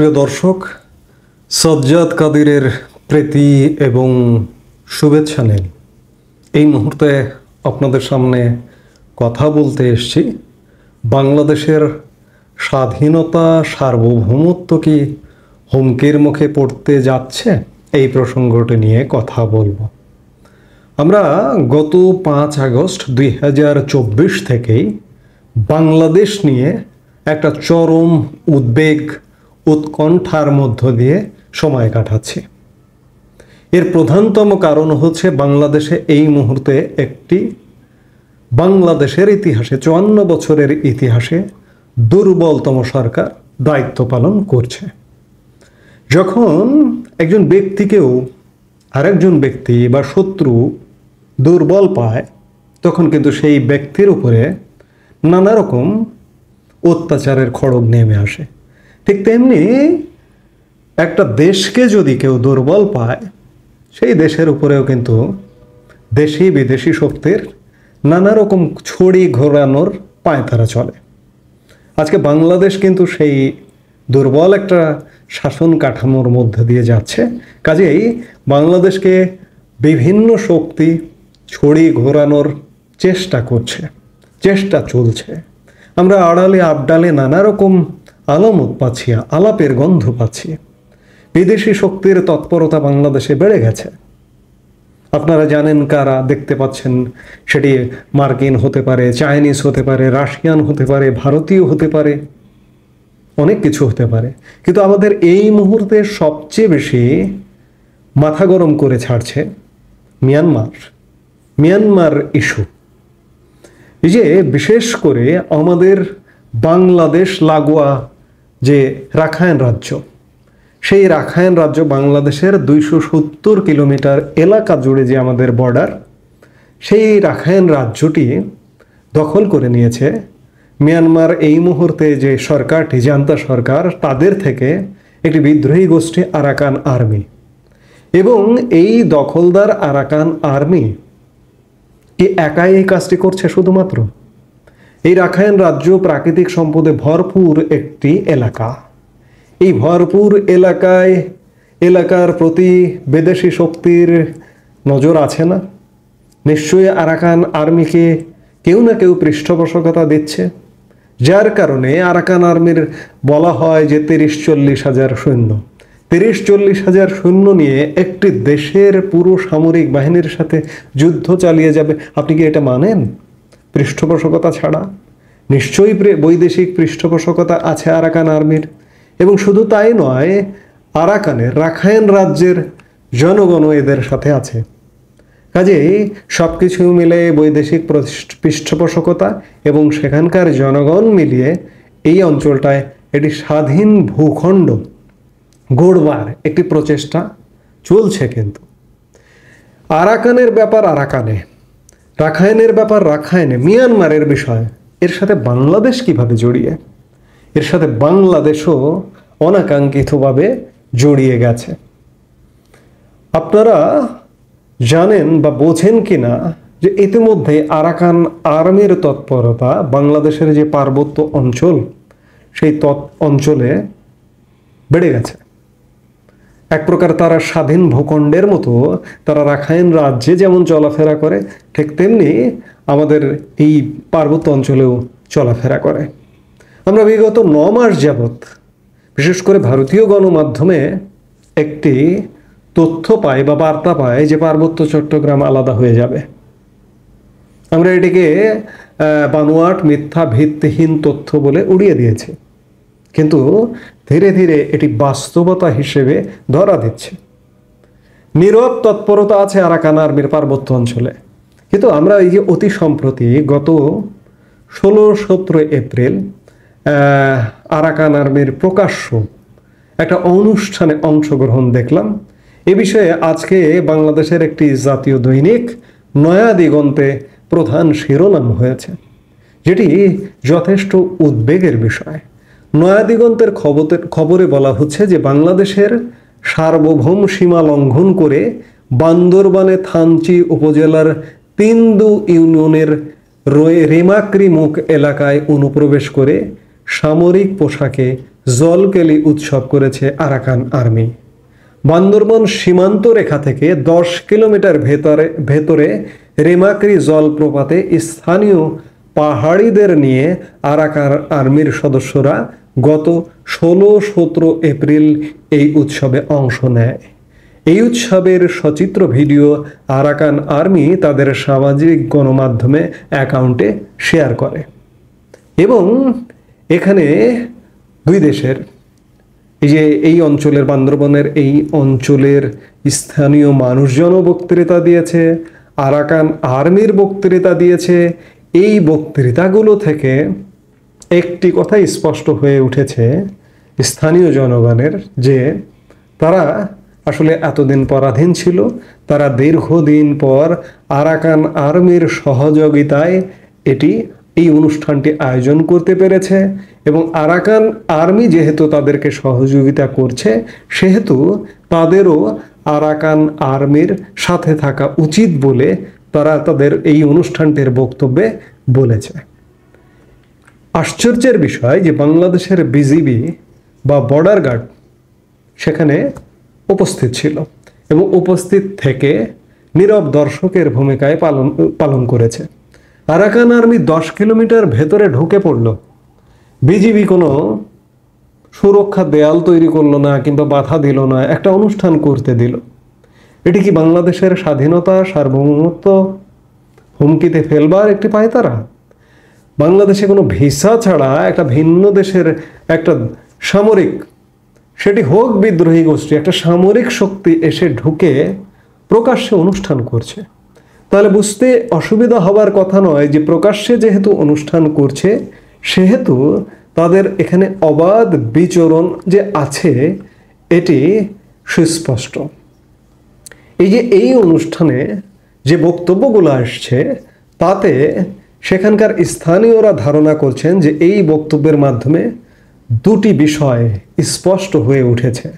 প্রিয় দর্শক, সজ্জাদ কাদিরের প্রীতি এবং শুভেচ্ছা নিন। এই মুহূর্তে আপনাদের সামনে কথা বলতে এসেছি বাংলাদেশের স্বাধীনতা সার্বভৌমত্ব কি হুমকির মুখে পড়তে যাচ্ছে, এই প্রসঙ্গটি নিয়ে কথা বলবো। আমরা গত 5 আগস্ট 2024 থেকেই বাংলাদেশ নিয়ে একটা চরম উদ্বেগ উৎকণ্ঠার মধ্য দিয়ে সময় কাটাচ্ছি। এর প্রধানতম কারণ হচ্ছে বাংলাদেশে এই মুহূর্তে একটি বাংলাদেশের ইতিহাসে 54 বছরের ইতিহাসে দুর্বলতম সরকার দায়িত্ব পালন করছে। যখন একজন ব্যক্তিকেও আরেকজন ব্যক্তি বা শত্রু দুর্বল পায়, তখন কিন্তু সেই ব্যক্তির উপরে নানা রকম অত্যাচারের খড়গ নেমে আসে। ঠিক তেমনি একটা দেশকে যদি কেউ দুর্বল পায়, সেই দেশের উপরেও কিন্তু দেশি বিদেশি শক্তির নানা রকম ছড়ি ঘোরানোর পায়তারা চলে। আজকে বাংলাদেশ কিন্তু সেই দুর্বল একটা শাসন কাঠামোর মধ্যে দিয়ে যাচ্ছে। কাজেই বাংলাদেশকে বিভিন্ন শক্তি ছড়ি ঘোরানোর চেষ্টা চলছে। আমরা আড়ালে আবডালে নানা রকম আলামত পাচ্ছি, আলাপের গন্ধ পাচ্ছি। বিদেশি শক্তির তৎপরতা বাংলাদেশে বেড়ে গেছে। আপনারা জানেন কারা, দেখতে পাচ্ছেন। সেটি মার্কিন হতে পারে, চাইনিজ হতে পারে, রাশিয়ান হতে পারে, ভারতীয় হতে পারে, অনেক কিছু হতে পারে। কিন্তু আমাদের এই মুহূর্তে সবচেয়ে বেশি মাথা গরম করে ছাড়ছে মিয়ানমার ইস্যু। এই যে বিশেষ করে আমাদের বাংলাদেশ লাগোয়া যে রাখাইন রাজ্য, সেই রাখাইন রাজ্য বাংলাদেশের 270 কিলোমিটার এলাকা জুড়ে যে আমাদের বর্ডার, সেই রাখাইন রাজ্যটি দখল করে নিয়েছে মিয়ানমার। এই মুহূর্তে যে সরকারটি, জান্তা সরকার, তাদের থেকে একটি বিদ্রোহী গোষ্ঠী আরাকান আর্মি। এবং এই দখলদার আরাকান আর্মি কি একাই এই কাজটি করছে? শুধুমাত্র এই রাখাইন রাজ্য প্রাকৃতিক সম্পদে ভরপুর একটি এলাকা। এই ভরপুর এলাকার প্রতি বিদেশি শক্তির নজর আছে না? নিশ্চয়ই আরাকান আর্মিকে কেউ না কেউ পৃষ্ঠপোষকতা দিচ্ছে, যার কারণে আরাকান আর্মির বলা হয় যে 30-40 হাজার সৈন্য। 30-40 হাজার সৈন্য নিয়ে একটি দেশের পুরো সামরিক বাহিনীর সাথে যুদ্ধ চালিয়ে যাবে। আপনি কি এটা মানেন? পৃষ্ঠপোষকতা ছাড়া নিশ্চয়ই বৈদেশিক পৃষ্ঠপোষকতা আছে আরাকান আর্মির। এবং শুধু তাই নয়, রাখাইন রাজ্যের জনগণও এদের সাথে আছে। কাজেই সব কিছু মিলে বৈদেশিক পৃষ্ঠপোষকতা এবং সেখানকার জনগণ মিলিয়ে এই অঞ্চলটায় এটি স্বাধীন ভূখণ্ড গড়বার একটি প্রচেষ্টা চলছে। কিন্তু আরাকানের ব্যাপার আরাকানে, রাখাইনের ব্যাপার রাখাইনে, মিয়ানমারের বিষয় এর সাথে বাংলাদেশ কিভাবে জড়িয়ে? এর সাথে বাংলাদেশও অনাকাঙ্ক্ষিতভাবে জড়িয়ে গেছে। আপনারা জানেন বা বোঝেন কিনা যে ইতিমধ্যে আরাকান আর্মির তৎপরতা বাংলাদেশের যে পার্বত্য অঞ্চল, সেই অঞ্চলে বেড়ে গেছে। এক প্রকার তারা স্বাধীন ভূখণ্ডের মতো তারা রাখাইন রাজ্যে যেমন চলাফেরা করে, ঠিক তেমনি আমাদের এই পার্বত্য অঞ্চলেও চলাফেরা করে। আমরা বিগত 9 মাস যাবৎ বিশেষ করে ভারতীয় গণমাধ্যমে একটি তথ্য পাই বা বার্তা পাই যে পার্বত্য চট্টগ্রাম আলাদা হয়ে যাবে। আমরা এটিকে বানোয়াট, মিথ্যা, ভিত্তিহীন তথ্য বলে উড়িয়ে দিয়েছি। কিন্তু ধীরে ধীরে এটি বাস্তবতা হিসেবে ধরা দিচ্ছে। নীরব তৎপরতা আছে আরাকান আর্মির পার্বত্য অঞ্চলে। কিন্তু আমরা এই যে অতি সম্প্রতি গত 16-17 এপ্রিল আরাকান আর্মির প্রকাশ্য একটা অনুষ্ঠানে অংশগ্রহণ দেখলাম। এ বিষয়ে আজকে বাংলাদেশের একটি জাতীয় দৈনিক নয়া দিগন্তে প্রধান শিরোনাম হয়েছে, যেটি যথেষ্ট উদ্বেগের বিষয়। নয়া দিগন্তের খবরে বলা হচ্ছে যে বাংলাদেশের সার্বভৌম সীমা লঙ্ঘন করে বান্দরবানে থানচি উপজেলার তিন্দু ইউনিয়নের রেমাক্রি মুখ এলাকায় অনুপ্রবেশ করে সামরিক পোশাকে জলকেলি উৎসব করেছে আরাকান আর্মি। বান্দরবন সীমান্ত রেখা থেকে 10 কিলোমিটার ভেতরে রেমাক্রি জলপ্রপাতে স্থানীয় পাহাড়িদের নিয়ে আরাকান আর্মির সদস্যরা গত 16-17 এপ্রিল এই উৎসবে অংশ নেয়। এই উৎসবের সচিত্র ভিডিও আরাকান আর্মি তাদের সামাজিক গণমাধ্যমে অ্যাকাউন্টে শেয়ার করে এবং এখানে দুই দেশের এই অঞ্চলের বান্দরবনের এই অঞ্চলের স্থানীয় মানুষজনও বক্তৃতা দিয়েছে, আরাকান আর্মির বক্তৃতা দিয়েছে। এই বক্তৃতাগুলো থেকে একটি কথা স্পষ্ট হয়ে উঠেছে স্থানীয় জনগণের, যে তারা আসলে এতদিন পরাধীন ছিল, তারা দীর্ঘদিন পর আরাকান আর্মির সহযোগিতায় এই অনুষ্ঠানটি আয়োজন করতে পেরেছে এবং আরাকান আর্মি যেহেতু তাদেরকে সহযোগিতা করছে সেহেতু তাদেরও আরাকান আর্মির সাথে থাকা উচিত বলে তারা তাদের এই অনুষ্ঠানটির বক্তব্যে বলেছে। আশ্চর্যের বিষয় যে বাংলাদেশের বিজিবি বা বর্ডার গার্ড সেখানে উপস্থিত ছিল এবং উপস্থিত থেকে নীরব দর্শকের ভূমিকায় পালন করেছে। আরাকান আর্মি 10 কিলোমিটার ভেতরে ঢুকে পড়ল, বিজিবি কোনো সুরক্ষা দেয়াল তৈরি করলো না কিংবা বাধা দিল না, একটা অনুষ্ঠান করতে দিল। এটি কি বাংলাদেশের স্বাধীনতা সার্বভৌমত্ব হুমকিতে ফেলবার একটি পায়তারা? বাংলাদেশে কোনো ভিসা ছাড়া একটা ভিন্ন দেশের একটা সামরিক, সেটি হোক বিদ্রোহী গোষ্ঠী, একটা সামরিক শক্তি এসে ঢুকে প্রকাশ্যে অনুষ্ঠান করছে। তাহলে বুঝতে অসুবিধা হবার কথা নয় যে প্রকাশ্যে যেহেতু অনুষ্ঠান করছে সেহেতু তাদের এখানে অবাধ বিচরণ যে আছে এটি সুস্পষ্ট। এই অনুষ্ঠানে যে বক্তব্যগুলো আসছে তাতে সেখানকার স্থানীয়রা ধারণা করছেন যে এই বক্তব্যের মাধ্যমে দুটি বিষয় স্পষ্ট হয়ে উঠেছে।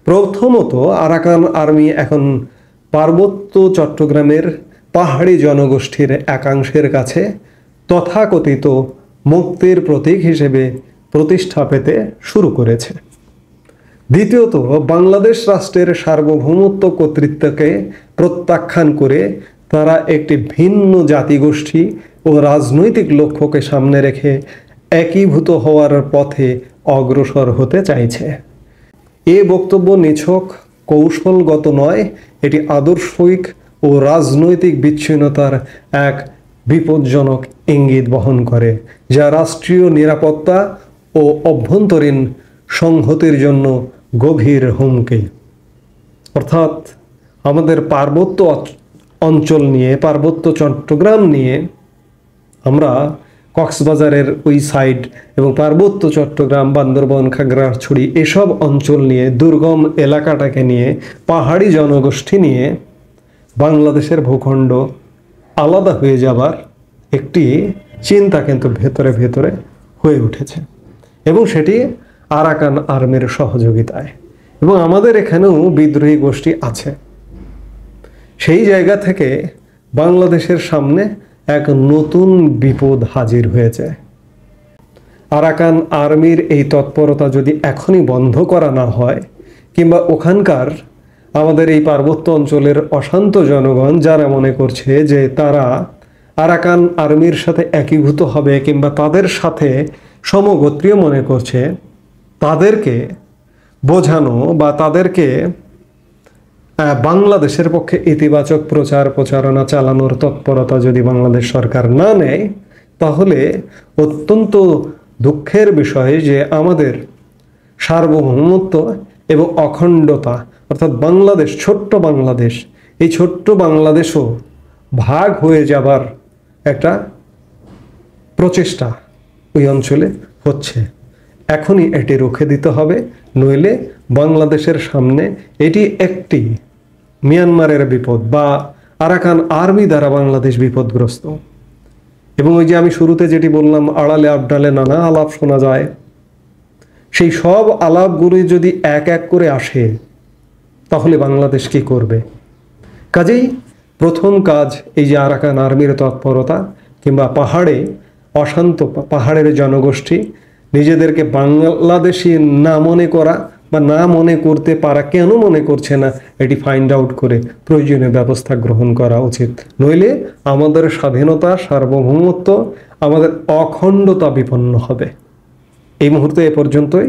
প্রথমত, আরাকান আর্মি এখন পার্বত্য চট্টগ্রামের পাহাড়ি জনগোষ্ঠীর একাংশের কাছে তথাকথিত মুক্তির প্রতীক হিসেবে প্রতিষ্ঠা পেতে শুরু করেছে। দ্বিতীয়ত, বাংলাদেশ রাষ্ট্রের সার্বভৌমত্ব কর্তৃত্বকে প্রত্যাখ্যান করে তারা একটি ভিন্ন জাতিগোষ্ঠী ও রাজনৈতিক লক্ষ্যকে সামনে রেখে একীভূত হওয়ার পথে অগ্রসর হতে চাইছে। এ বক্তব্য নিছক কৌশলগত নয়, এটি আদর্শিক ও রাজনৈতিক বিচ্ছিন্নতার এক বিপজ্জনক ইঙ্গিত বহন করে, যা রাষ্ট্রীয় নিরাপত্তা ও অভ্যন্তরীণ সংহতির জন্য গভীর হুমকি। অর্থাৎ আমাদের পার্বত্য অঞ্চল নিয়ে, পার্বত্য চট্টগ্রাম নিয়ে, আমরা কক্সবাজারের ওই সাইড এবং পার্বত্য চট্টগ্রাম, বান্দরবন, খাগড়াছড়ি এসব অঞ্চল নিয়ে, দুর্গম এলাকাটাকে নিয়ে, পাহাড়ি জনগোষ্ঠী নিয়ে বাংলাদেশের ভূখণ্ড আলাদা হয়ে যাবার একটি চিন্তা কিন্তু ভেতরে ভেতরে হয়ে উঠেছে এবং সেটি আরাকান আর্মির সহযোগিতায়। এবং আমাদের এখানেও বিদ্রোহী গোষ্ঠী আছে। সেই জায়গা থেকে বাংলাদেশের সামনে এক নতুন বিপদ হাজির হয়েছে। আরাকান আর্মির এই তৎপরতা যদি এখনই বন্ধ করা না হয় কিংবা ওখানকার আমাদের এই পার্বত্য অঞ্চলের অশান্ত জনগণ যারা মনে করছে যে তারা আরাকান আর্মির সাথে একীভূত হবে কিংবা তাদের সাথে সমগোত্রীয় মনে করছে, তাদেরকে বোঝানো বা তাদেরকে বাংলাদেশের পক্ষে ইতিবাচক প্রচারণা চালানোর তৎপরতা যদি বাংলাদেশ সরকার না নেয়, তাহলে অত্যন্ত দুঃখের বিষয় যে আমাদের সার্বভৌমত্ব এবং অখণ্ডতা, অর্থাৎ বাংলাদেশ, ছোট্ট বাংলাদেশ, এই ছোট্ট বাংলাদেশও ভাগ হয়ে যাবার একটা প্রচেষ্টা ওই অঞ্চলে হচ্ছে। এখনই এটি রুখে দিতে হবে, নইলে বাংলাদেশের সামনে এটি একটি মিয়ানমারের বিপদ বা আরাকান আর্মি দ্বারা বাংলাদেশ বিপদগ্রস্ত। এবং ওই যে আমি শুরুতে যেটি বললাম, আড়ালে আবডালে নানা আলাপ শোনা যায়, সেই সব আলাপগুলি যদি এক এক করে আসে তাহলে বাংলাদেশ কি করবে? কাজেই প্রথম কাজ এই যে আরাকান আর্মির তৎপরতা কিংবা পাহাড়ে অশান্ত পাহাড়ের জনগোষ্ঠী নিজেদেরকে বাংলাদেশি না মনে করা বা না মনে করতে পারা, কেন মনে করছে না এটি ফাইন্ড আউট করে প্রয়োজনীয় ব্যবস্থা গ্রহণ করা উচিত। নইলে আমাদের স্বাধীনতা, সার্বভৌমত্ব, আমাদের অখণ্ডতা বিপন্ন হবে। এই মুহূর্তে এ পর্যন্তই।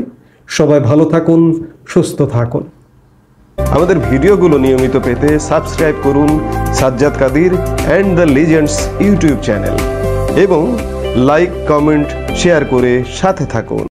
সবাই ভালো থাকুন, সুস্থ থাকুন। আমাদের ভিডিওগুলো নিয়মিত পেতে সাবস্ক্রাইব করুন Sajjad Kadir and the legends YouTube channel এবং লাইক, কমেন্ট, শেয়ার করে সাথে থাকুন।